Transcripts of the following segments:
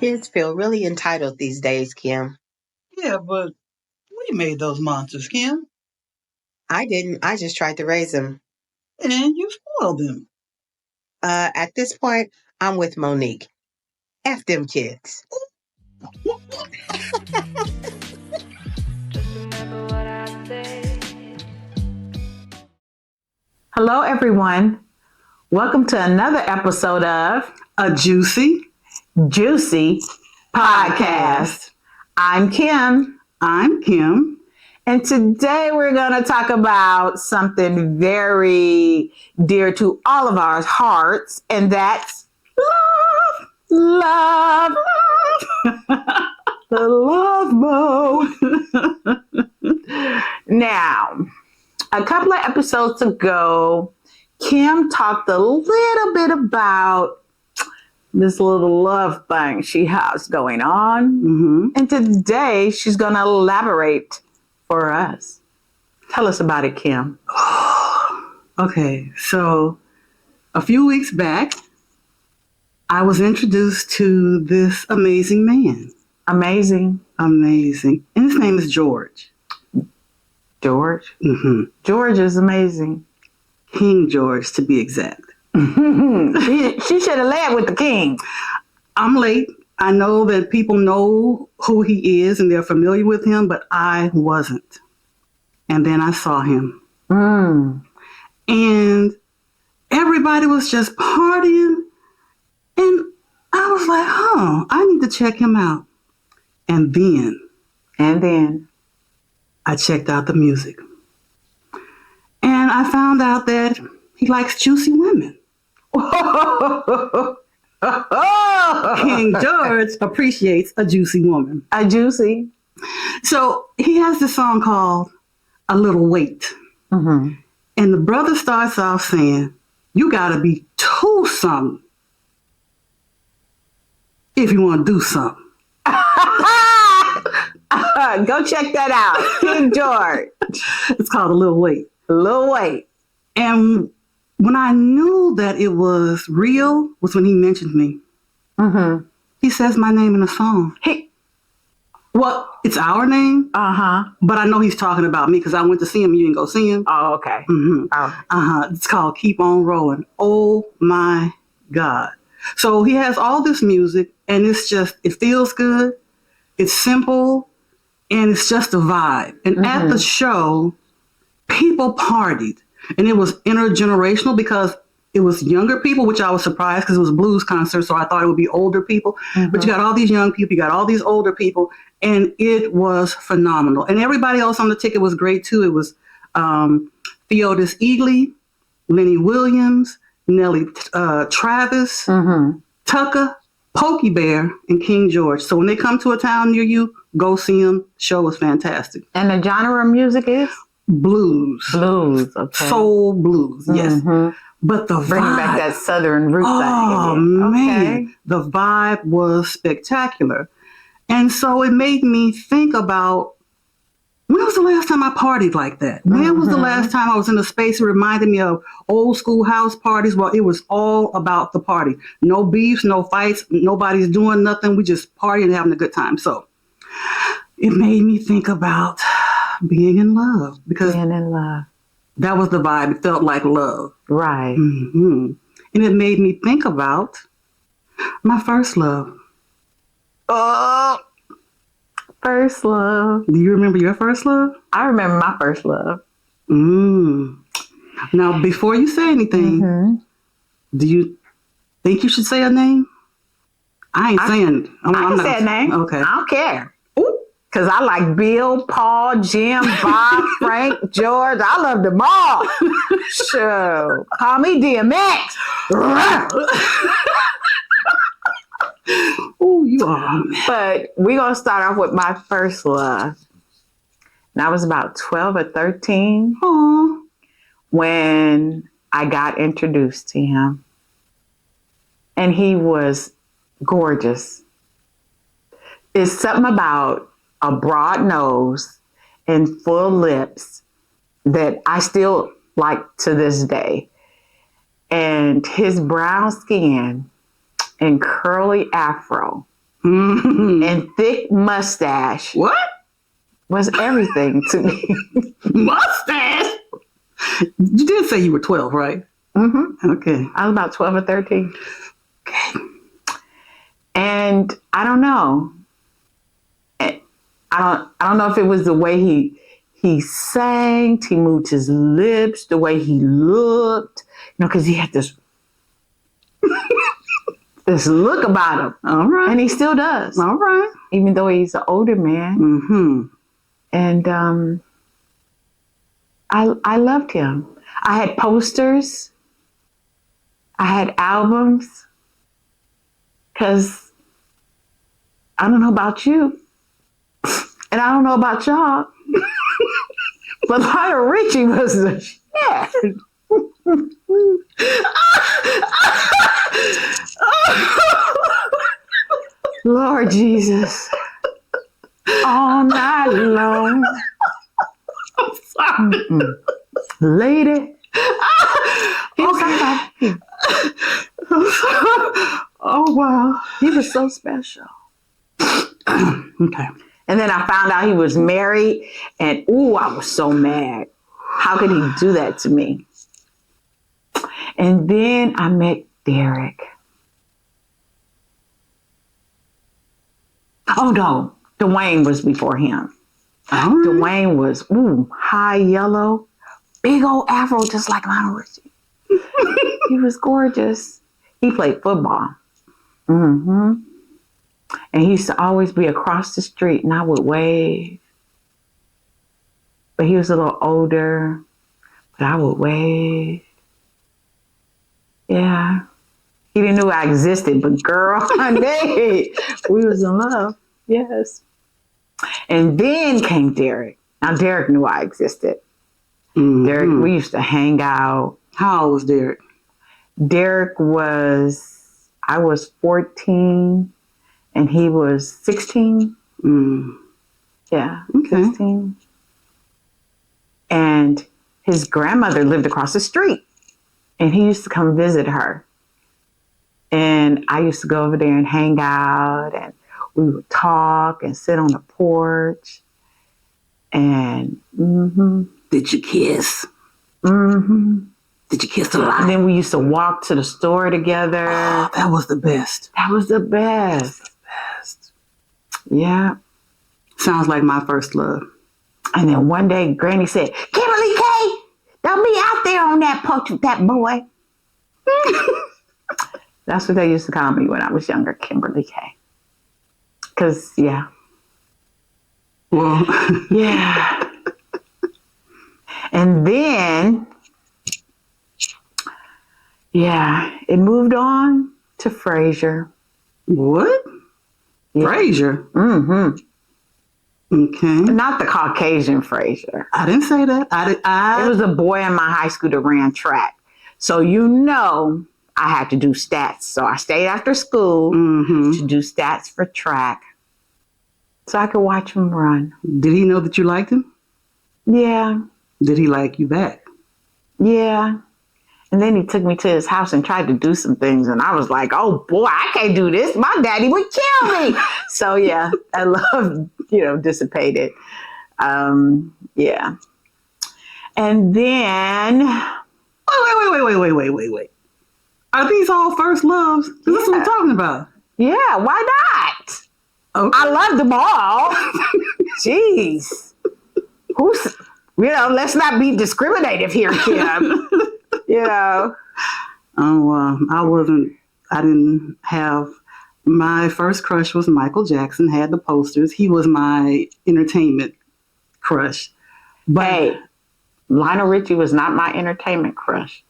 Kids feel really entitled these days, Kim. Yeah, but we made those monsters, Kim. I didn't. I just tried to raise them. And you spoiled them. At this point, I'm with Monique. F them kids. Hello, everyone. Welcome to another episode of A Juicy Podcast. I'm Kim. I'm Kim. And today we're going to talk about something very dear to all of our hearts, and that's love. The love mode. Now, a couple of episodes ago, Kim talked a little bit about this little love thing she has going on. Mm-hmm. And today she's going to elaborate for us. Tell us about it, Kim. Okay, so a few weeks back, I was introduced to this amazing man. Amazing. And his name is George. George? Mm-hmm. George is amazing. King George, to be exact. She should have led with the king. I'm late. I know that people know who he is and they're familiar with him, but I wasn't. And then I saw him. And everybody was just partying. And I was like, I need to check him out. And then I checked out the music. And I found out that he likes juicy women. King George appreciates a juicy woman. A juicy. So he has this song called A Little Wait. Mm-hmm. And the brother starts off saying, you gotta be too something if you want to do something. Go check that out. King George. It's called A Little Wait. A Little Wait. And when I knew that it was real was when he mentioned me. Mm-hmm. He says my name in the song. Well, it's our name. Uh-huh. But I know he's talking about me because I went to see him. You didn't go see him. Oh, okay. Mm-hmm. Oh. It's called Keep On Rolling. Oh, my God. So he has all this music, and it feels good. It's simple, and it's just a vibe. And at the show, people partied. And it was intergenerational because it was younger people, which I was surprised because it was a blues concert, so I thought it would be older people. Mm-hmm. But you got all these young people, you got all these older people, and it was phenomenal. And everybody else on the ticket was great, too. It was Theodis Eagley, Lenny Williams, Nellie Travis, Tucker, Pokey Bear, and King George. So when they come to a town near you, go see them. Show was fantastic. And the genre of music is? Blues. Blues, okay. Soul blues, yes. Mm-hmm. But the Bring vibe, back that southern root thing. Oh, man. The vibe was spectacular. And so it made me think about, when was the last time I partied like that? When was the last time I was in a space that reminded me of old school house parties? Well, it was all about the party. No beefs, no fights. Nobody's doing nothing. We just partying and having a good time. So it made me think about being in love. Because being in love. That was the vibe. It felt like love. Right. Mm-hmm. And it made me think about my first love. Oh, first love. Do you remember your first love? I remember my first love. Now, before you say anything, do you think you should say a name? I ain't saying it. I can say a name. Okay. I don't care. Because I like Bill, Paul, Jim, Bob, Frank, George. I love them all. Sure. Call me DMX. Oh, you are. But we're going to start off with my first love. And I was about 12 or 13 when I got introduced to him. And he was gorgeous. It's something about a broad nose and full lips that I still like to this day. And his brown skin and curly afro Mhm. and thick mustache What? was everything to me. Mustache? You did say you were 12, right? Okay. I was about 12 or 13. And I don't know. I don't know if it was the way he sang, he moved his lips, the way he looked, because he had this this look about him. All right. And he still does. All right. Even though he's an older man. Mm-hmm. And I loved him. I had posters. I had albums. Because I don't know about you. And I don't know about y'all. But Lionel Richie was the shit. Lord Jesus. All night long. I'm sorry. Lady. He was Okay. Oh, wow. He was so special. Okay. And then I found out he was married, and I was so mad. How could he do that to me? And then I met Derek. Oh no, Dwayne was before him. All right. Dwayne was high yellow, big old afro, just like Lionel Richie. He was gorgeous. He played football. Mm-hmm. And he used to always be across the street, and I would wave. But he was a little older, but I would wave. Yeah. He didn't know I existed, but girl, honey, we was in love. Yes. And then came Derek. Now, Derek knew I existed. Mm-hmm. Derek, we used to hang out. How old was Derek? I was 14 and he was 16. Mm. Yeah, Okay. 16. And his grandmother lived across the street and he used to come visit her. And I used to go over there and hang out and we would talk and sit on the porch. And Did you kiss? Did you kiss a lot? And then we used to walk to the store together. Oh, that was the best. That was the best. Yeah. Sounds like my first love. And then one day, Granny said, Kimberly K, don't be out there on that porch with that boy. That's what they used to call me when I was younger, Kimberly K. Because, yeah. Well, Yeah. And then, it moved on to Frasier. what? Yeah. Frasier? Mm-hmm. Okay. Not the Caucasian Frasier. I didn't say that. It was a boy in my high school that ran track. So I had to do stats. So I stayed after school to do stats for track. So I could watch him run. Did he know that you liked him? Yeah. Did he like you back? Yeah. And then he took me to his house and tried to do some things. And I was like, oh boy, I can't do this. My daddy would kill me. So yeah, I love, dissipated. Yeah. And then. Wait. Are these all first loves? Is this what we're talking about? Yeah, why not? Okay. I love them all. Jeez. Let's not be discriminative here, Kim. I didn't have, my first crush was Michael Jackson, had the posters. He was my entertainment crush. But Hey, Lionel Richie was not my entertainment crush.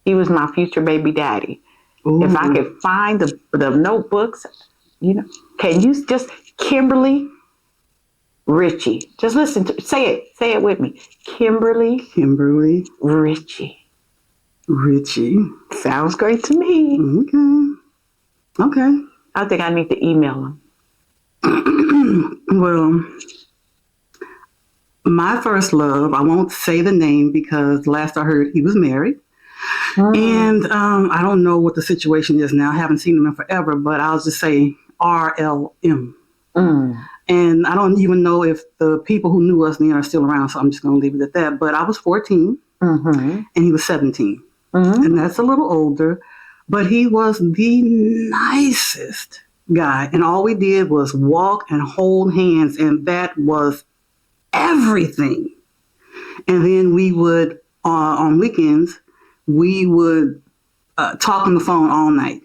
He was my future baby daddy. ooh, If I could find the notebooks, can you just, Kimberly Richie. Just listen to, say it with me. Kimberly Richie. Sounds great to me. Okay. I think I need to email him. Well, my first love, I won't say the name because last I heard he was married. And I don't know what the situation is now. I haven't seen him in forever, but I'll just say RLM. Mm. And I don't even know if the people who knew us then are still around, so I'm just going to leave it at that. But I was 14 Mm-hmm. and he was 17. Mm-hmm. And that's a little older. But he was the nicest guy. And all we did was walk and hold hands, and that was everything. And then we would, on weekends, we would talk on the phone all night,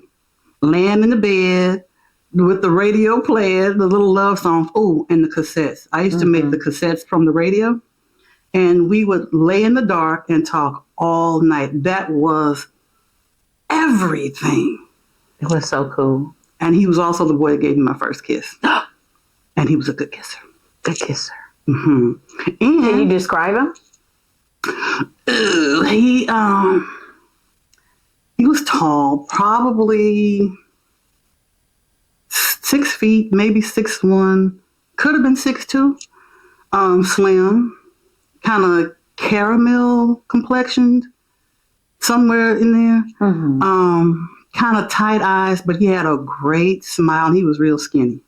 laying in the bed with the radio playing, the little love songs. Oh, and the cassettes. I used to make the cassettes from the radio, and we would lay in the dark and talk all night. That was everything. It was so cool. And he was also the boy that gave me my first kiss. And he was a good kisser. Good kisser. Mm-hmm. And Can you describe him? he was tall, probably 6 feet, maybe 6'1", could have been 6'2". Slim, kind of caramel complexioned, somewhere in there. Mm-hmm. Kind of tight eyes, but he had a great smile. He was real skinny.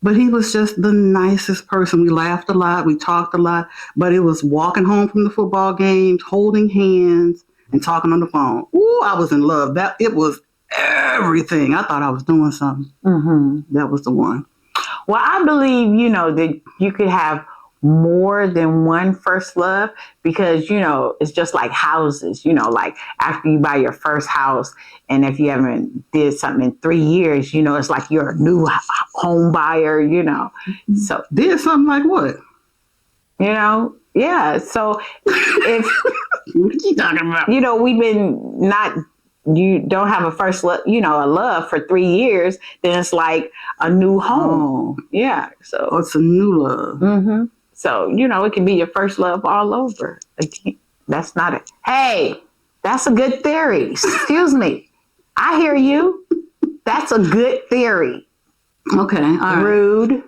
But he was just the nicest person. We laughed a lot. We talked a lot. But it was walking home from the football games, holding hands, and talking on the phone. Ooh, I was in love. It was everything. I thought I was doing something. Mm-hmm. That was the one. Well, I believe, that you could have more than one first love because, it's just like houses, like after you buy your first house and if you haven't did something in 3 years, it's like you're a new home buyer, So Did something like what? Yeah. So if, What are you talking about? we've been you don't have a first love, a love for 3 years, then it's like a new home. Oh, Yeah. So it's a new love. mm-hmm. So, it can be your first love all over. Again, that's not it. Hey, that's a good theory. Excuse me. I hear you. That's a good theory. Okay. All right. Rude.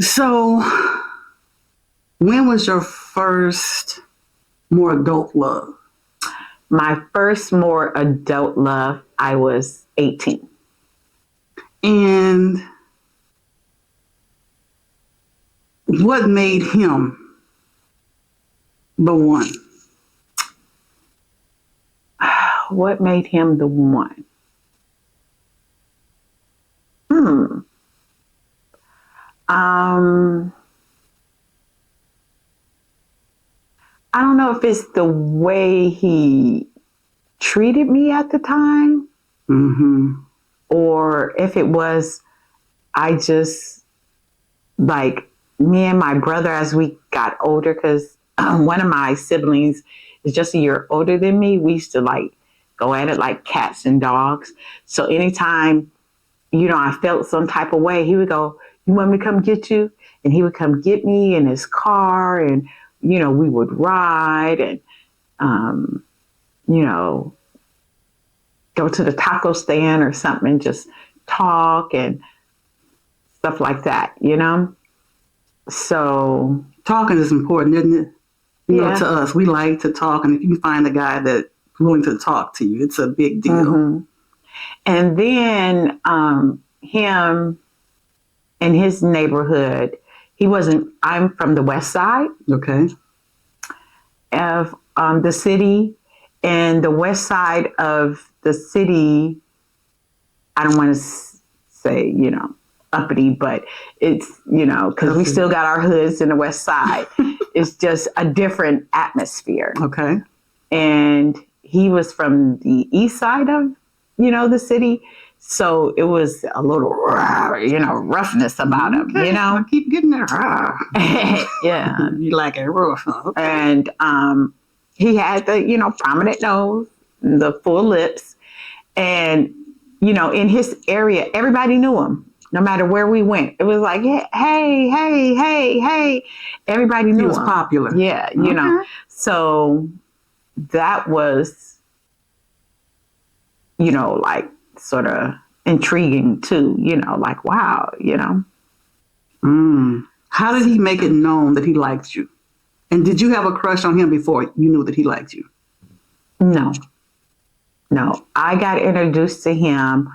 So, when was your first more adult love? My first more adult love, I was 18. And what made him the one? What made him the one? I don't know if it's the way he treated me at the time, Mm-hmm. or if it was, I just, like, me and my brother as we got older, because one of my siblings is just a year older than me. We used to like go at it like cats and dogs. So anytime, I felt some type of way, he would go, "You want me to come get you?" And he would come get me in his car, and, we would ride and, go to the taco stand or something and just talk and stuff like that, So Talking is important, isn't it? Yeah. To us, we like to talk, and if you can find a guy that's willing to talk to you, it's a big deal. Mm-hmm. And then him in his neighborhood, I'm from the west side Okay. of the city, and the west side of the city, I don't want to say, uppity, but it's, because we still got our hoods in the west side. It's just a different atmosphere. Okay. And he was from the east side of, the city. So it was a little, roughness about him, Okay. I keep getting there. Yeah. You like it rough, huh? Okay. And he had the, prominent nose, the full lips. And, in his area, everybody knew him. No matter where we went, it was like, hey. Everybody knew He was him. popular. Yeah, Okay. So that was, like sort of intriguing too, like, wow, How did he make it known that he liked you? And did you have a crush on him before you knew that he liked you? No, I got introduced to him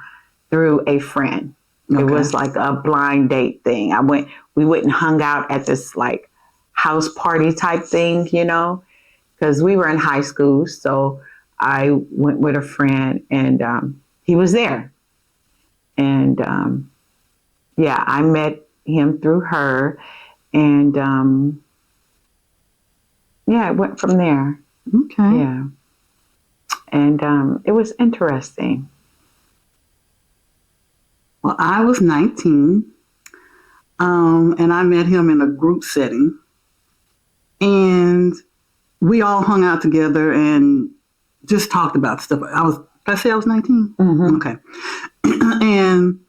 through a friend. It Okay. was like a blind date thing. We went and hung out at this like house party type thing, you know, because we were in high school. So I went with a friend and he was there. And yeah, I met him through her. And yeah, it went from there. Okay. Yeah. And it was interesting. Well, I was 19, and I met him in a group setting. And we all hung out together and just talked about stuff. Did I say I was 19? Mm-hmm. Okay. And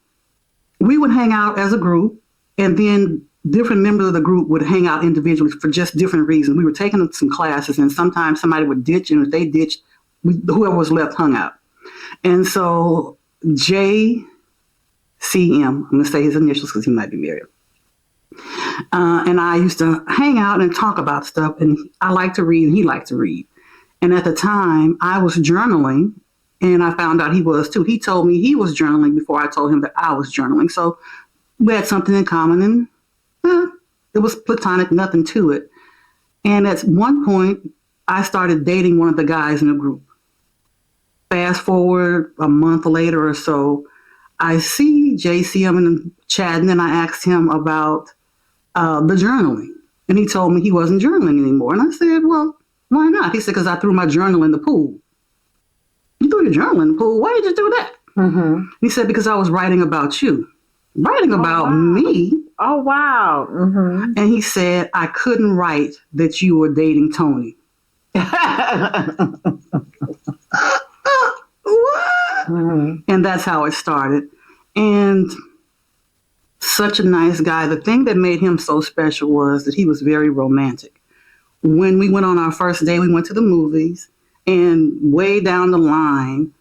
we would hang out as a group, and then different members of the group would hang out individually for just different reasons. We were taking some classes, and sometimes somebody would ditch, and if they ditched, whoever was left hung out. And so JCM, I'm going to say his initials because he might be married. And I used to hang out and talk about stuff, and I like to read, and he liked to read. And at the time, I was journaling, and I found out he was too. He told me he was journaling before I told him that I was journaling. So we had something in common, and it was platonic, nothing to it. And at one point, I started dating one of the guys in the group. Fast forward a month later or so, I see JC, I'm in chatting, and I asked him about the journaling. And he told me he wasn't journaling anymore. And I said, well, why not? He said, because I threw my journal in the pool. You threw your journal in the pool? Why did you do that? Mm-hmm. He said, because I was writing about you. Writing about me? Oh, wow. Mm-hmm. And he said, I couldn't write that you were dating Tony. What? Mm-hmm. And that's how it started. And such a nice guy. The thing that made him so special was that he was very romantic. When we went on our first day, we went to the movies, and way down the line,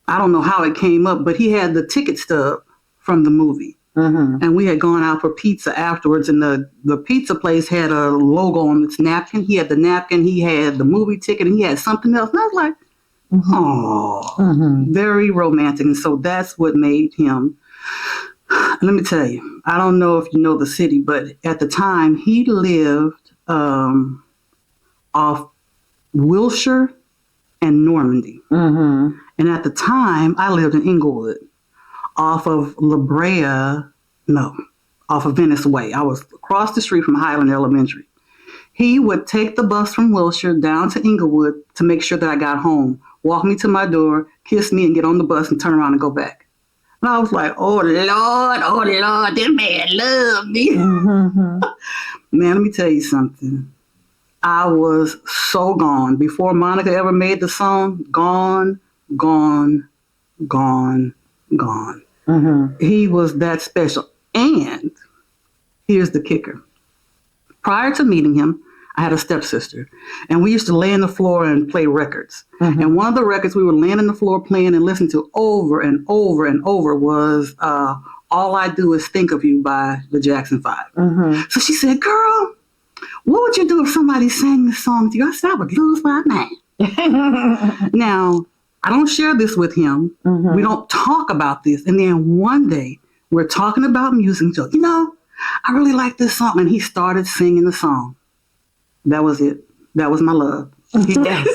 I don't know how it came up, but he had the ticket stub from the movie. Mm-hmm. And we had gone out for pizza afterwards, and the pizza place had a logo on its napkin. He had the napkin, he had the movie ticket, and he had something else. And I was like, oh, Mm-hmm. very romantic. And so that's what made him. Let me tell you, I don't know if you know the city, but at the time he lived off Wilshire and Normandy. Mm-hmm. And at the time I lived in Inglewood off of off of Venice Way. I was across the street from Highland Elementary. He would take the bus from Wilshire down to Inglewood to make sure that I got home, walk me to my door, kiss me, and get on the bus and turn around and go back. And I was like, oh, Lord, this man loves me. Mm-hmm. Man, let me tell you something. I was so gone. Before Monica ever made the song, gone. Mm-hmm. He was that special. And here's the kicker. Prior to meeting him, I had a stepsister, and we used to lay on the floor and play records. Mm-hmm. And one of the records we were laying on the floor playing and listening to over and over and over was All I Do Is Think of You by the Jackson 5. Mm-hmm. So she said, girl, what would you do if somebody sang this song to you? I said, I would lose my mind. Now, I don't share this with him. Mm-hmm. We don't talk about this. And then one day, we're talking about music. So, I really like this song. And he started singing the song. That was it. That was my love. Yes.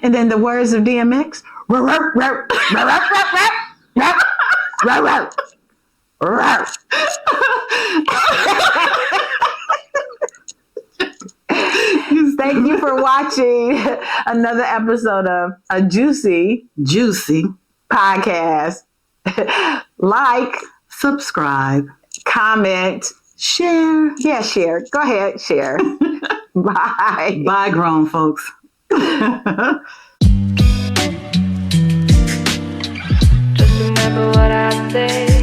And then the words of DMX. Thank you for watching another episode of A Juicy Podcast. Like, subscribe, comment, share. Yeah, share. Go ahead, share. Bye. Bye, grown folks. Just remember what I say.